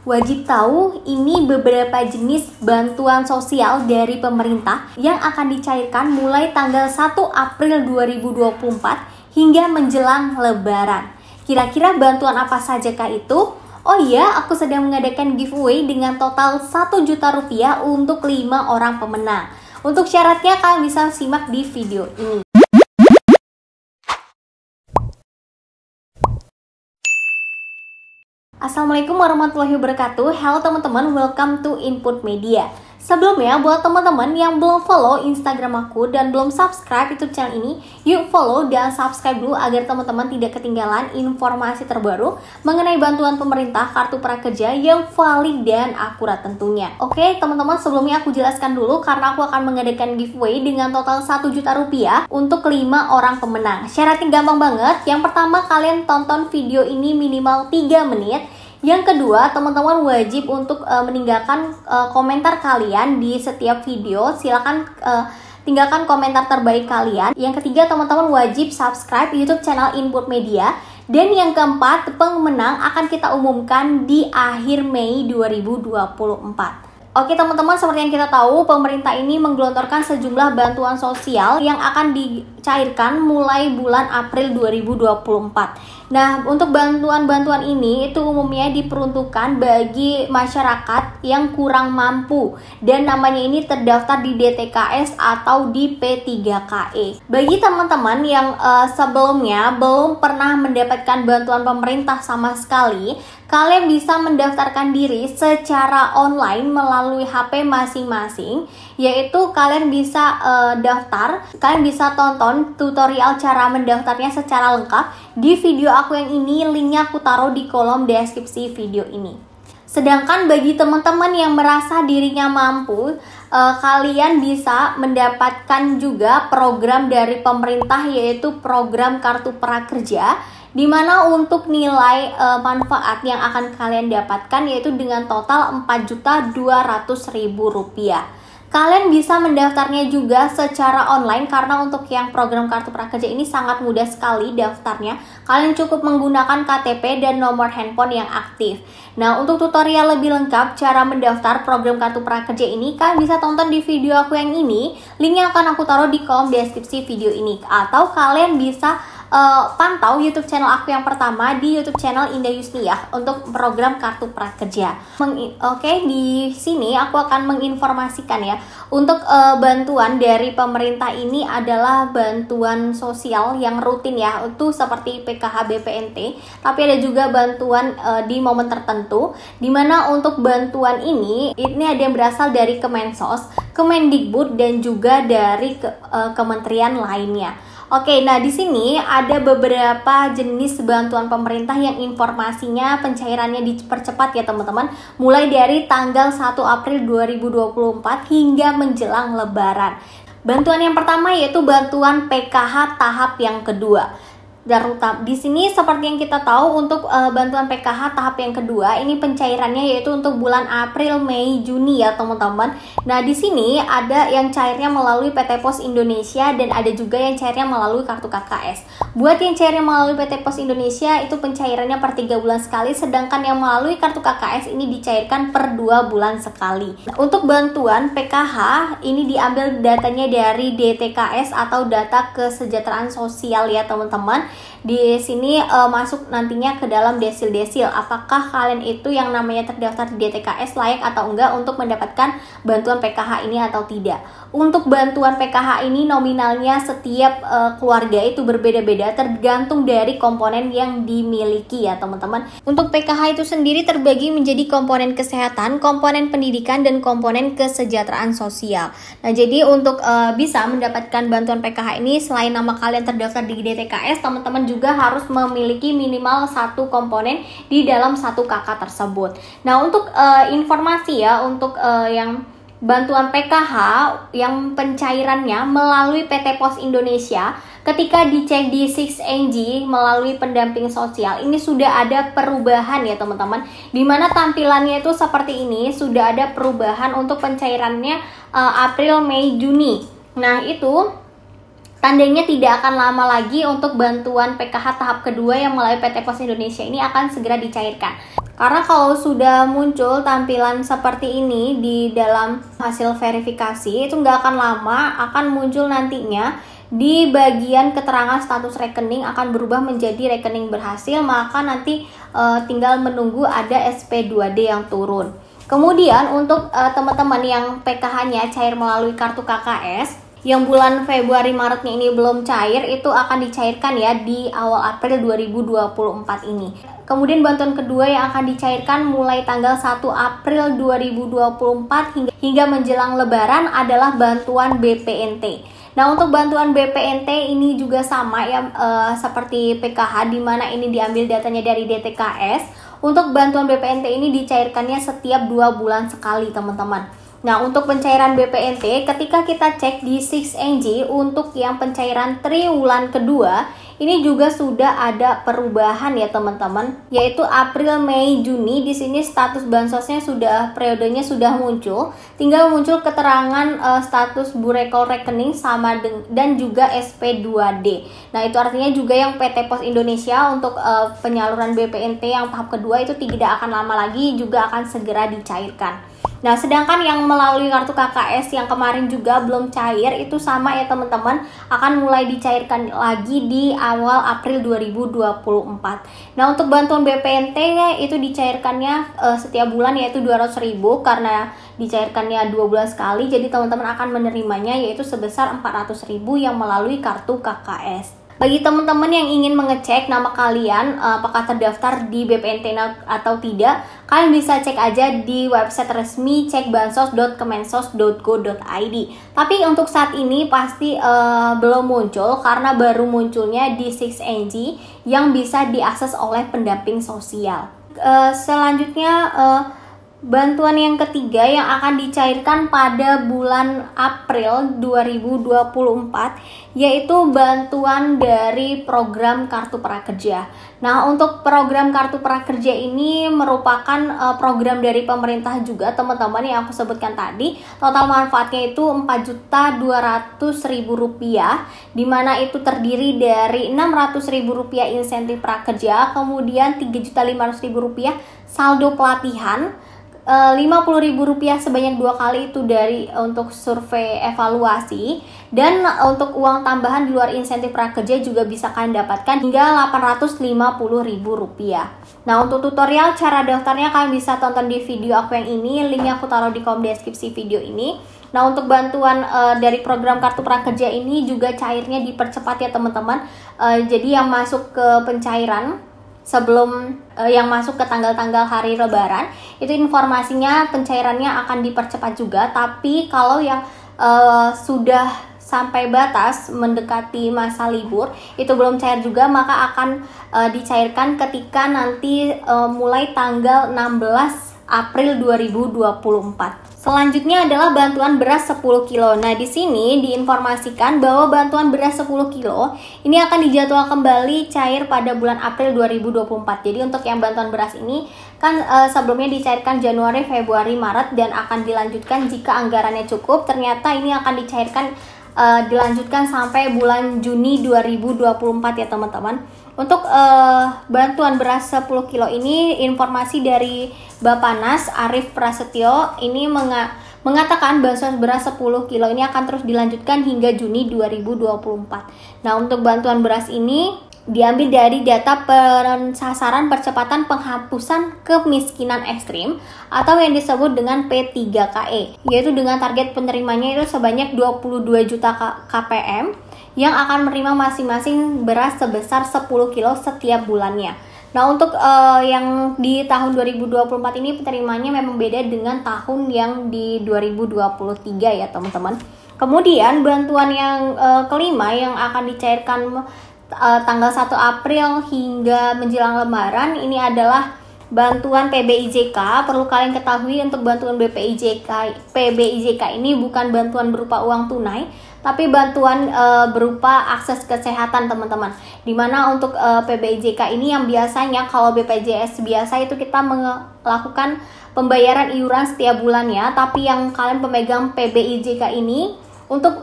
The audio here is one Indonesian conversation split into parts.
Wajib tahu ini beberapa jenis bantuan sosial dari pemerintah yang akan dicairkan mulai tanggal 1 April 2024 hingga menjelang Lebaran. Kira-kira bantuan apa sajakah itu? Oh iya, aku sedang mengadakan giveaway dengan total 1 juta rupiah untuk 5 orang pemenang. Untuk syaratnya kalian bisa simak di video ini. Assalamualaikum warahmatullahi wabarakatuh. Halo teman-teman, welcome to Input Media. Sebelumnya, buat teman-teman yang belum follow Instagram aku dan belum subscribe YouTube channel ini, yuk follow dan subscribe dulu agar teman-teman tidak ketinggalan informasi terbaru mengenai bantuan pemerintah kartu prakerja yang valid dan akurat tentunya. Oke teman-teman, sebelumnya aku jelaskan dulu karena aku akan mengadakan giveaway dengan total 1 juta rupiah untuk 5 orang pemenang. Syaratnya gampang banget. Yang pertama, kalian tonton video ini minimal 3 menit. Yang kedua, teman-teman wajib untuk meninggalkan komentar kalian di setiap video. Silakan tinggalkan komentar terbaik kalian. Yang ketiga, teman-teman wajib subscribe YouTube channel Input Media. Dan yang keempat, pemenang akan kita umumkan di akhir Mei 2024. Oke teman-teman, seperti yang kita tahu, pemerintah ini menggelontorkan sejumlah bantuan sosial yang akan dicairkan mulai bulan April 2024. Nah, untuk bantuan-bantuan ini itu umumnya diperuntukkan bagi masyarakat yang kurang mampu dan namanya ini terdaftar di DTKS atau di P3KE. Bagi teman-teman yang sebelumnya belum pernah mendapatkan bantuan pemerintah sama sekali, kalian bisa mendaftarkan diri secara online melalui HP masing-masing, yaitu kalian bisa kalian bisa tonton tutorial cara mendaftarnya secara lengkap di video aku yang ini. Linknya aku taruh di kolom deskripsi video ini. Sedangkan bagi teman-teman yang merasa dirinya mampu, kalian bisa mendapatkan juga program dari pemerintah, yaitu program Kartu Prakerja, di mana untuk nilai manfaat yang akan kalian dapatkan yaitu dengan total Rp4.200.000. Kalian bisa mendaftarnya juga secara online karena untuk yang program Kartu Prakerja ini sangat mudah sekali daftarnya. Kalian cukup menggunakan KTP dan nomor handphone yang aktif. Nah, untuk tutorial lebih lengkap cara mendaftar program Kartu Prakerja ini, kalian bisa tonton di video aku yang ini. Linknya akan aku taruh di kolom deskripsi video ini. Atau kalian bisa pantau YouTube channel aku yang pertama di YouTube channel Indah Yusniyah untuk program Kartu Prakerja. Oke, di sini aku akan menginformasikan ya. Untuk bantuan dari pemerintah ini adalah bantuan sosial yang rutin ya, itu seperti PKH BPNT, tapi ada juga bantuan di momen tertentu, dimana untuk bantuan ini ada yang berasal dari Kemensos, Kemendikbud, dan juga dari kementerian lainnya. Oke, nah di sini ada beberapa jenis bantuan pemerintah yang informasinya pencairannya dipercepat ya teman-teman, mulai dari tanggal 1 April 2024 hingga menjelang Lebaran. Bantuan yang pertama yaitu bantuan PKH tahap yang kedua. Di sini seperti yang kita tahu, untuk bantuan PKH tahap yang kedua ini pencairannya yaitu untuk bulan April, Mei, Juni ya teman-teman. Nah, di sini ada yang cairnya melalui PT Pos Indonesia dan ada juga yang cairnya melalui kartu KKS. Buat yang cairnya melalui PT Pos Indonesia itu pencairannya per 3 bulan sekali, sedangkan yang melalui kartu KKS ini dicairkan per 2 bulan sekali. Untuk bantuan PKH ini diambil datanya dari DTKS atau data kesejahteraan sosial ya teman-teman. Di sini masuk nantinya ke dalam desil-desil apakah kalian itu yang namanya terdaftar di DTKS layak atau enggak untuk mendapatkan bantuan PKH ini atau tidak. Untuk bantuan PKH ini nominalnya setiap keluarga itu berbeda-beda tergantung dari komponen yang dimiliki ya teman-teman. Untuk PKH itu sendiri terbagi menjadi komponen kesehatan, komponen pendidikan, dan komponen kesejahteraan sosial. Nah, jadi untuk bisa mendapatkan bantuan PKH ini, selain nama kalian terdaftar di DTKS, teman-teman juga harus memiliki minimal 1 komponen di dalam 1 KK tersebut. Nah, untuk informasi ya, untuk yang bantuan PKH yang pencairannya melalui PT Pos Indonesia, ketika dicek di 6NG melalui pendamping sosial, ini sudah ada perubahan ya teman-teman, dimana tampilannya itu seperti ini, sudah ada perubahan untuk pencairannya April, Mei, Juni. Nah, itu Tandanya tidak akan lama lagi untuk bantuan PKH tahap kedua yang melalui PT Pos Indonesia ini akan segera dicairkan. Karena kalau sudah muncul tampilan seperti ini di dalam hasil verifikasi, itu nggak akan lama, akan muncul nantinya di bagian keterangan status rekening akan berubah menjadi rekening berhasil, maka nanti tinggal menunggu ada SP2D yang turun. Kemudian untuk teman-teman yang PKH-nya cair melalui kartu KKS, yang bulan Februari Maretnya ini belum cair, itu akan dicairkan ya di awal April 2024 ini. Kemudian bantuan kedua yang akan dicairkan mulai tanggal 1 April 2024 hingga menjelang Lebaran adalah bantuan BPNT. Nah, untuk bantuan BPNT ini juga sama ya seperti PKH, di mana ini diambil datanya dari DTKS. Untuk bantuan BPNT ini dicairkannya setiap 2 bulan sekali, teman-teman. Nah, untuk pencairan BPNT, ketika kita cek di 6NG untuk yang pencairan triwulan kedua, ini juga sudah ada perubahan ya teman-teman, yaitu April, Mei, Juni. Di sini status bansosnya sudah, periodenya sudah muncul, tinggal muncul keterangan status burekol rekening sama dan juga SP2D. Nah, itu artinya juga yang PT Pos Indonesia untuk penyaluran BPNT yang tahap kedua itu tidak akan lama lagi, juga akan segera dicairkan. Nah, sedangkan yang melalui kartu KKS yang kemarin juga belum cair, itu sama ya teman-teman, akan mulai dicairkan lagi di awal April 2024. Nah, untuk bantuan BPNT itu dicairkannya setiap bulan yaitu 200.000 karena dicairkannya 12 kali, jadi teman-teman akan menerimanya yaitu sebesar 400.000 yang melalui kartu KKS. Bagi teman-teman yang ingin mengecek nama kalian apakah terdaftar di BPNT atau tidak, kalian bisa cek aja di website resmi cekbansos.kemensos.go.id. Tapi untuk saat ini pasti belum muncul karena baru munculnya di 6NG yang bisa diakses oleh pendamping sosial. Selanjutnya bantuan yang ketiga yang akan dicairkan pada bulan April 2024 yaitu bantuan dari program Kartu Prakerja. Nah, untuk program Kartu Prakerja ini merupakan program dari pemerintah juga teman-teman yang aku sebutkan tadi. Total manfaatnya itu Rp4.200.000, di mana itu terdiri dari Rp600.000 insentif prakerja, kemudian Rp3.500.000 saldo pelatihan, Rp50.000 sebanyak 2 kali itu dari untuk survei evaluasi, dan untuk uang tambahan di luar insentif prakerja juga bisa kalian dapatkan hingga Rp850.000. Nah, untuk tutorial cara daftarnya kalian bisa tonton di video aku yang ini, linknya aku taruh di kolom deskripsi video ini. Nah, untuk bantuan dari program Kartu Prakerja ini juga cairnya dipercepat ya teman-teman. Jadi yang masuk ke pencairan sebelum yang masuk ke tanggal-tanggal hari Lebaran, itu informasinya pencairannya akan dipercepat juga. Tapi kalau yang sudah sampai batas mendekati masa libur itu belum cair juga, maka akan dicairkan ketika nanti mulai tanggal 16 April 2024. Selanjutnya adalah bantuan beras 10 kilo. Nah, di sini diinformasikan bahwa bantuan beras 10 kilo ini akan dijadwal kembali cair pada bulan April 2024. Jadi untuk yang bantuan beras ini kan sebelumnya dicairkan Januari, Februari, Maret dan akan dilanjutkan jika anggarannya cukup. Ternyata ini akan dicairkan dilanjutkan sampai bulan Juni 2024 ya teman-teman. Untuk bantuan beras 10 kilo ini, informasi dari Bapanas Arief Prasetyo ini mengatakan bantuan beras 10 kilo ini akan terus dilanjutkan hingga Juni 2024. Nah, untuk bantuan beras ini diambil dari data pensasaran percepatan penghapusan kemiskinan ekstrim atau yang disebut dengan P3KE, yaitu dengan target penerimanya itu sebanyak 22 juta KPM yang akan menerima masing-masing beras sebesar 10 kilo setiap bulannya. Nah, untuk yang di tahun 2024 ini penerimanya memang beda dengan tahun yang di 2023 ya teman-teman. Kemudian bantuan yang kelima yang akan dicairkan tanggal 1 April hingga menjelang Lebaran ini adalah bantuan PBIJK. Perlu kalian ketahui untuk bantuan PBIJK ini bukan bantuan berupa uang tunai, tapi bantuan berupa akses kesehatan teman-teman. Dimana untuk PBIJK ini yang biasanya kalau BPJS biasa itu kita melakukan pembayaran iuran setiap bulannya, tapi yang kalian pemegang PBIJK ini untuk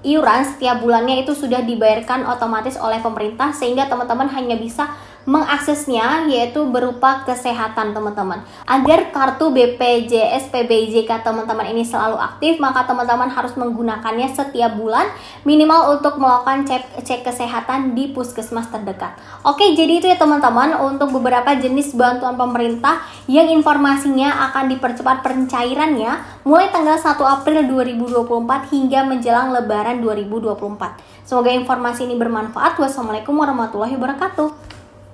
iuran setiap bulannya itu sudah dibayarkan otomatis oleh pemerintah, sehingga teman-teman hanya bisa mengaksesnya yaitu berupa kesehatan teman-teman. Agar kartu BPJS PBJK teman-teman ini selalu aktif, maka teman-teman harus menggunakannya setiap bulan minimal untuk melakukan cek kesehatan di puskesmas terdekat. Oke, jadi itu ya teman-teman untuk beberapa jenis bantuan pemerintah yang informasinya akan dipercepat pencairannya mulai tanggal 1 April 2024 hingga menjelang Lebaran 2024. Semoga informasi ini bermanfaat. Wassalamualaikum warahmatullahi wabarakatuh.